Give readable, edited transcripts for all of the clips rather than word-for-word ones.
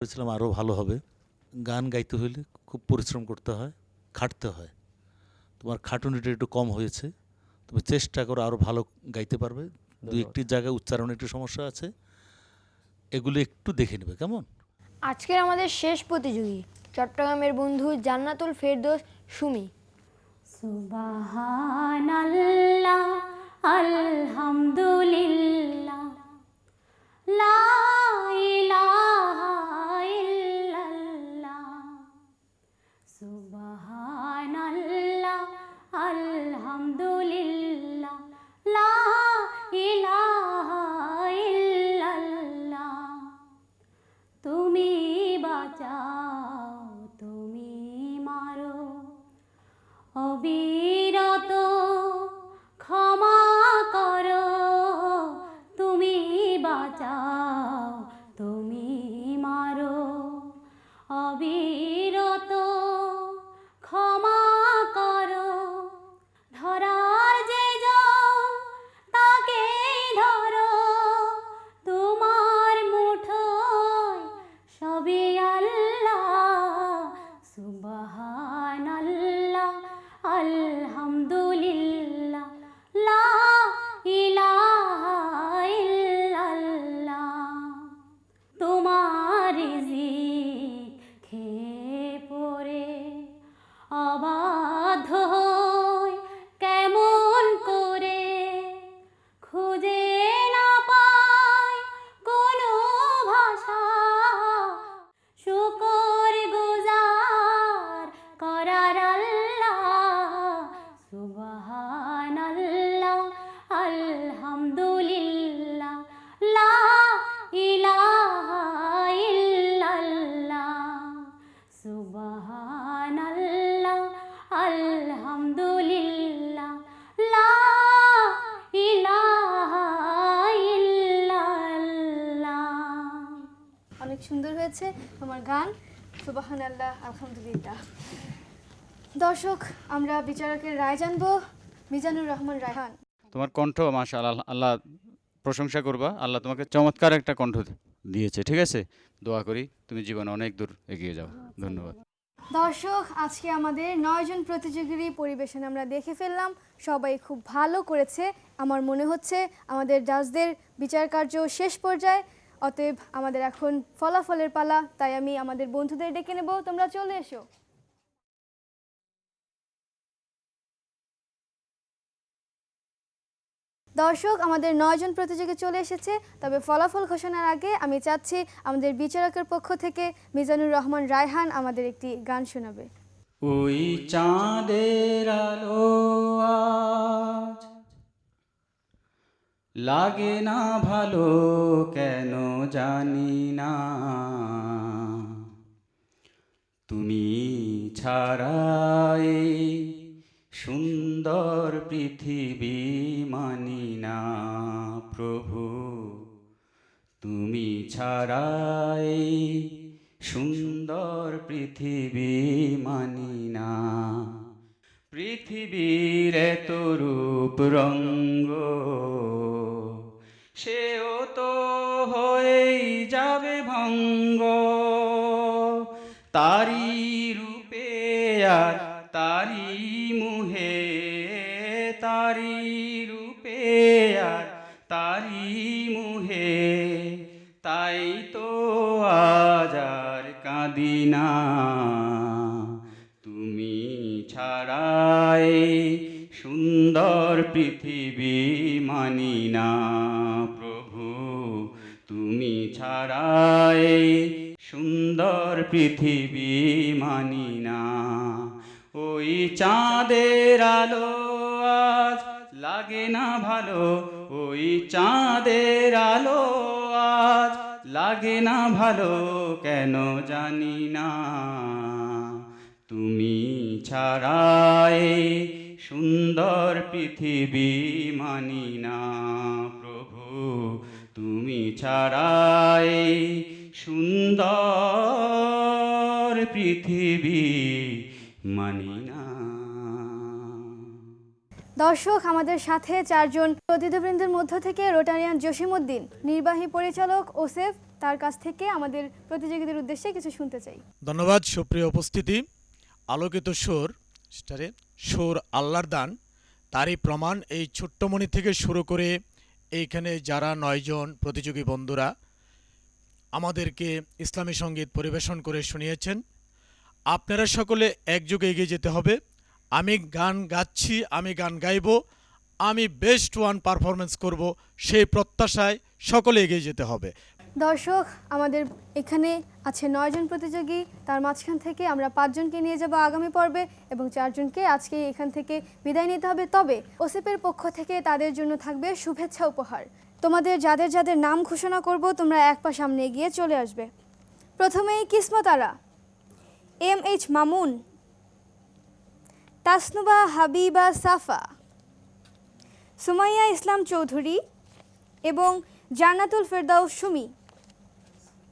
ভেবেছিলাম আরও ভালো হবে। গান গাইতে হইলে খুব পরিশ্রম করতে হয়, খাটতে হয়। তোমার খাটুনিটা একটু কম হয়েছে। তুমি চেষ্টা করো আরও ভালো গাইতে পারবে। দু একটি জায়গায় উচ্চারণে একটু সমস্যা আছে, এগুলো একটু দেখে নেবে, কেমন? আজকের আমাদের শেষ প্রতিযোগী চট্টগ্রামের বন্ধু জান্নাতুল ফেরদৌস সুমি। সুবহানাল্লাহ আলহামদুলিল্লাহ লা ইলাহা ইল্লাল্লাহ সুবহানাল্লাহ আলহামদুলিল্লাহ লা ইলাহা ইল্লাল্লাহ তুমি বাঁচাও তুমি মারো অবিরত ক্ষমা করো তুমি বাঁচাও তুমি মারো অবিরত ক্ষমা করো ধরার যে জন তাকেই ধরো তোমার মুঠোয় সবই আল্লাহ সুবহানাল্লাহ আলহামদুলিল্লাহ লা ইলাহা ইল্লাল্লাহ তোমার রিজিক খেয়ে পড়ে অবাধ্য হই কেমন করে খুঁজে না পাই কোনো ভাষা শুকর গুজার করার আল্লাহ সুবহানাল্লাহ আলহামদুলিল্লাহ লা ইলাহা ইল্লাল্লাহ সুবহানাল্লাহ আলহামদুলিল্লাহ লা ইলাহা ইল্লাল্লাহ। অনেক সুন্দর হয়েছে তোমার গান, সুবহানাল্লাহ আলহামদুলিল্লাহ। দর্শক, আমরা বিচারকের রায় জানবো। মিজানুর রহমান রায়হান। তোমার কণ্ঠ মাশাআল্লাহ, আল্লাহ প্রশংসা করবা। আল্লাহ তোমাকে চমৎকার একটা কণ্ঠ দিয়েছে, ঠিক আছে? দোয়া করি তুমি জীবনে অনেক দূর এগিয়ে যাও। ধন্যবাদ। দর্শক, আজকে আমাদের 9 জন প্রতিযোগীর পরিবেশন আমরা দেখে ফেললাম। সবাই খুব ভালো করেছে। আমার মনে হচ্ছে আমাদের জাজদের বিচার কার্য শেষ পর্যায়ে, অতএব আমাদের এখন ফলাফলের পালা। তাই আমি আমাদের বন্ধুদের ডেকে নেব, তোমরা চলে এসো। দর্শক, আমাদের 9 জন প্রতিযোগী চলে এসেছে। তবে ফলাফল ঘোষণার আগে আমি চাচ্ছি আমাদের বিচারকের পক্ষ থেকে মিজানুর রহমান রায়হান আমাদের একটি গান শোনাবে। ওই চাঁদের আলো আজ লাগে না ভালো কেন জানি না, তুমি ছাড়াই সুন্দর পৃথিবী মানি না প্রভু, তুমি ছাড়াই সুন্দর পৃথিবী মানি না। পৃথিবীর এত রূপ রঙ্গ সেও তো হয়েই যাবে ভঙ্গ, তারি রূপে আর তারি মুহে, তারি রূপে আর তারি মুহে, তাই তো আজ আর কাঁদি না, তুমি ছাড়াই সুন্দর পৃথিবী মানি না প্রভু, তুমি ছাড়াই সুন্দর পৃথিবী মানি না। ওই চাঁদের আলো আজ লাগে না ভালো, ওই চাঁদের আলো আজ লাগে না ভালো কেন জানি না, তুমি ছাড়াই সুন্দর পৃথিবী মানি না প্রভু, তুমি ছাড়াই সুন্দর পৃথিবী মানি না। দর্শক, আমাদের সাথে 4 জন অতিথিবৃন্দের মধ্য থেকে রোটারিয়ান জসিমউদ্দিন, নির্বাহী পরিচালক ওসেফ, তার কাছ থেকে আমাদের প্রতিযোগীদের উদ্দেশ্যে কিছু শুনতে চাই। ধন্যবাদ সুপ্রিয় উপস্থিতি। আলোকিত সুর স্টারে সুর আল্লাহর দান, তারই প্রমাণ এই ছোট্টমণি থেকে শুরু করে এইখানে যারা 9 জন প্রতিযোগী বন্ধুরা আমাদেরকে ইসলামী সঙ্গীত পরিবেশন করে শুনিয়েছেন। আপনারা সকলে একযোগে এগিয়ে যেতে হবে। আমি গান গাচ্ছি, আমি গান গাইব, আমি বেস্ট ওয়ান পারফরমেন্স করব, সেই প্রত্যাশায় সকলে এগিয়ে যেতে হবে। দর্শক, আমাদের এখানে আছে 9 জন প্রতিযোগী, তার মাঝখান থেকে আমরা 5 জনকে নিয়ে যাব আগামী পর্বে এবং 4 জনকে আজকে এখান থেকে বিদায় নিতে হবে। তবে ওসিপের পক্ষ থেকে তাদের জন্য থাকবে শুভেচ্ছা উপহার। তোমাদের যাদের যাদের নাম ঘোষণা করব, তোমরা এক পা সামনে এগিয়ে চলে আসবে। প্রথমেই কিসমত আরা, MH মামুন, তাসনুবা হাবিবা সাফা, সুমাইয়া ইসলাম চৌধুরী এবং জান্নাতুল ফেরদাউস সুমি।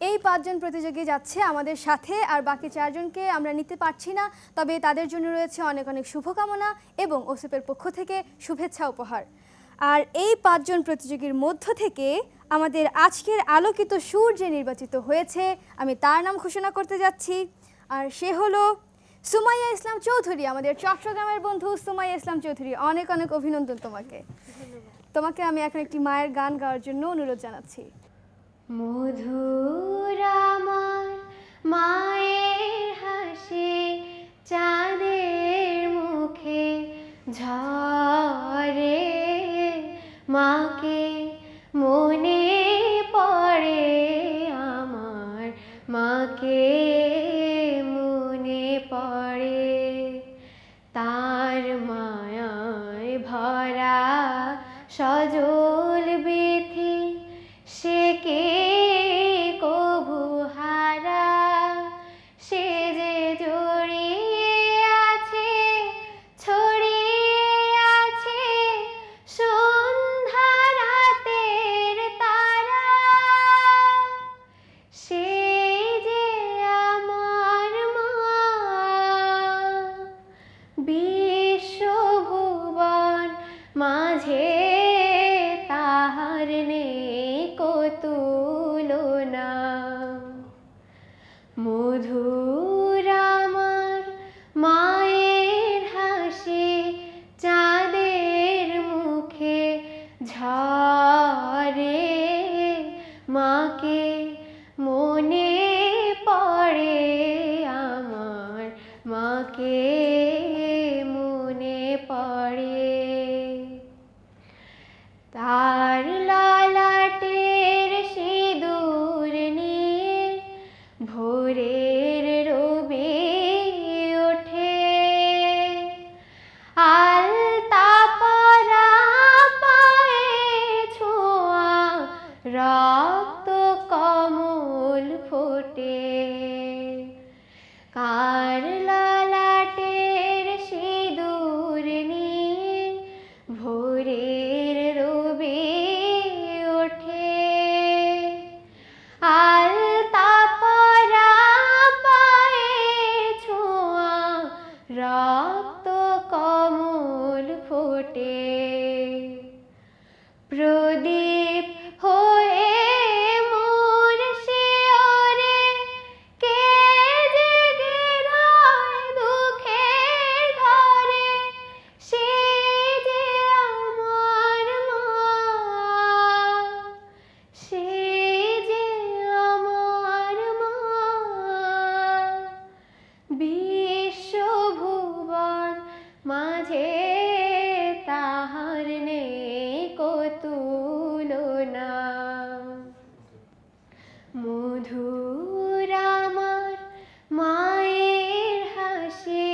এই 5 জন প্রতিযোগী যাচ্ছে আমাদের সাথে, আর বাকি 4 জনকে আমরা নিতে পারছি না। তবে তাদের জন্য রয়েছে অনেক অনেক শুভকামনা এবং ওসিপের পক্ষ থেকে শুভেচ্ছা উপহার। আর এই 5 জন প্রতিযোগীর মধ্য থেকে আমাদের আজকের আলোকিত সুর যে নির্বাচিত হয়েছে, আমি তার নাম ঘোষণা করতে যাচ্ছি। আর সে হলো সুমাইয়া ইসলাম চৌধুরী, আমাদের চট্টগ্রামের বন্ধু সুমাইয়া ইসলাম চৌধুরী। অনেক অনেক অভিনন্দন তোমাকে। তোমাকে আমি এখন একটি মায়ের গান গাওয়ার জন্য অনুরোধ জানাচ্ছি। মধুর আমার মায়ের হাসি, চাঁদের মুখে ঝরে, মাকে মনে পড়ে আমার, মাকে মনে পড়ে। তার মায়ায় ভরা সজল বিথি, সে কে কভু হারা, সে যে জড়িয়ে আছে, ছড়িয়ে আছে সন্ধ্যা রাতের তারা। সে যে আমার মা, বিশ্বভুবন মাঝে তাহার নেই তুলনা। মধুর আমার মায়ের হাসি, চাঁদের মুখে ঝরে, মাকে মনে পড়ে আমার, মাকে মনে পড়ে। তার ললাটের সিঁদুর নিয়ে ভোরের রবি ওঠে, আলতা পরা পায়ে ছোঁয়া রক্ত কমল ফোটে। কার ললাটের সিঁদুর নিয়ে ভোরের রবি ওঠে, আলতা পরা পায়ে ছোঁয়া রক্ত কমল ফোটে। প্রদীপ হয়ে মোর শিয়রে, কে জেগে রয় দুঃখের ঘরে, সে যে আমার মা, সে যে আমার মা। বিশ্বভুবন মাঝে তাহার নেই তুলনা। মধুর আমার মায়ের হাসি,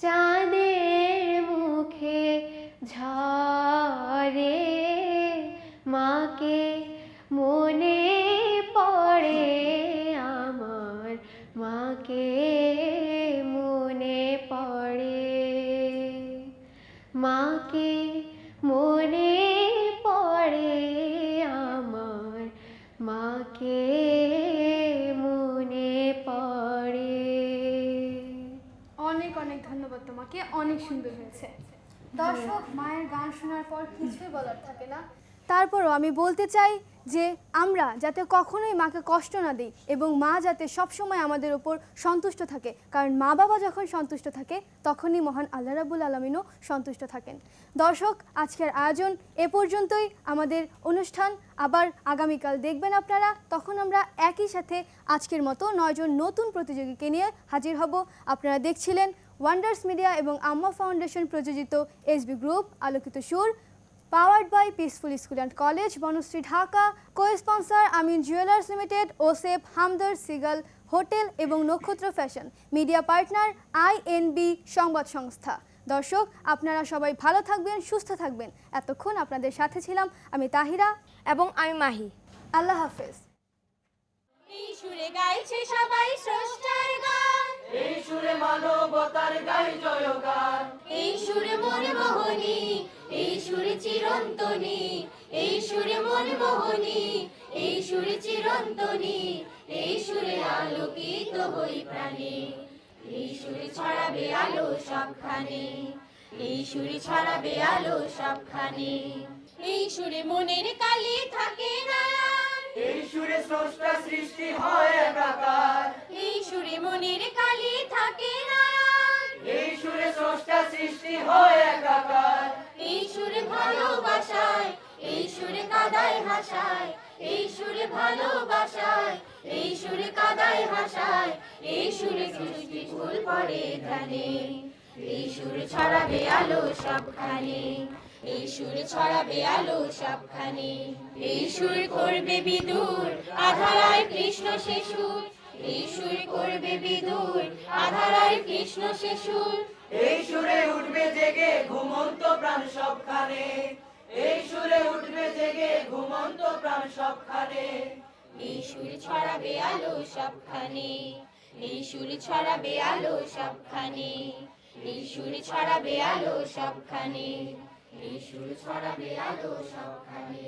চাঁদের মুখে ঝরে, মাকে মনে পড়ে আমার, মাকে মনে পড়ে, মাকে মনে পড়ে আমার, মাকে মনে পড়ে। অনেক অনেক ধন্যবাদ তোমাকে, অনেক সুন্দর হয়েছে। দর্শক, মায়ের গান শোনার পর কিছুই বলার থাকে না। তারপরও আমি বলতে চাই যে আমরা যাতে কখনোই মাকে কষ্ট না দিই এবং মা যাতে সবসময় আমাদের ওপর সন্তুষ্ট থাকে, কারণ মা বাবা যখন সন্তুষ্ট থাকে তখনই মহান আল্লাহ রাব্বুল আলামিনও সন্তুষ্ট থাকেন। দর্শক, আজকের আয়োজন এ পর্যন্তই। আমাদের অনুষ্ঠান আবার আগামীকাল দেখবেন আপনারা। তখন আমরা একই সাথে আজকের মতো 9 জন নতুন প্রতিযোগীকে নিয়ে হাজির হব। আপনারা দেখছিলেন ওয়ান্ডার্স মিডিয়া এবং আম্মা ফাউন্ডেশন প্রযোজিত SB Group Alokito Sur, powered by Peaceful School and College, Banasree, Dhaka. Co-sponsor Amin Jewellers Limited, ওসেফ, হামদর্দ, সিগাল হোটেল এবং Nakkhatra fashion. Media partner INB সংবাদ সংস্থা। দর্শক, আপনারা সবাই ভালো থাকবেন, সুস্থ থাকবেন। এতক্ষণ আপনাদের সাথে ছিলাম আমি তাহিরা এবং আমি মাহি। আল্লাহ হাফেজ। এই সুরে গাইছে সবাই স্রষ্টার গান, এই সুরে মানবতার গাই জয়গান, এই সুরে মনমোহনী, এই সুরে চিরন্তনী, এই সুরে মনমোহনী, এই সুরে চিরন্তনী, এই সুরে আলোকিত হই প্রাণে, এই সুরে ছড়াবে আলো সবখানে, এই সুরে ছড়াবে আলো সবখানে, এই সুরে মনের কালি থাকে নায়ান, এই সুরে স্রষ্টা সৃষ্টি হয় একাকার, এই সুরে মনের কালি থাকে নায়ান, এই সুরে স্রষ্টা সৃষ্টি হয় একাকার, এই সুরে ভালোবাসায়, এই সুরে কাদায় হাসায়, এই সুরে ভালোবাসায়, এই সুরে কাদায় হাসায়, এই সুরে সৃষ্টি ফুল পড়ে ধানে, এই সুরে ছড়াবে আলো সবখানে, এই সুরে ছড়াবে আলো সবখানে, এই সুর করবে বিদুর আধারায় কৃষ্ণ শিশুর, এই সুর করবে বিদুর আধারায় কৃষ্ণ শিশুর, এই সুরে উঠবে জেগে ঘুমন্ত প্রাণ সবখানে, এই সুরে উঠবে জেগে ঘুমন্ত প্রাণ সবখানে, এই সুর ছড়াবে আলো সবখানে, এই সুর ছড়াবে আলো সবখানে, এই সুর ছড়াবে আলো সবখানে, এই সুর ছড়াবে আলো সবখানে।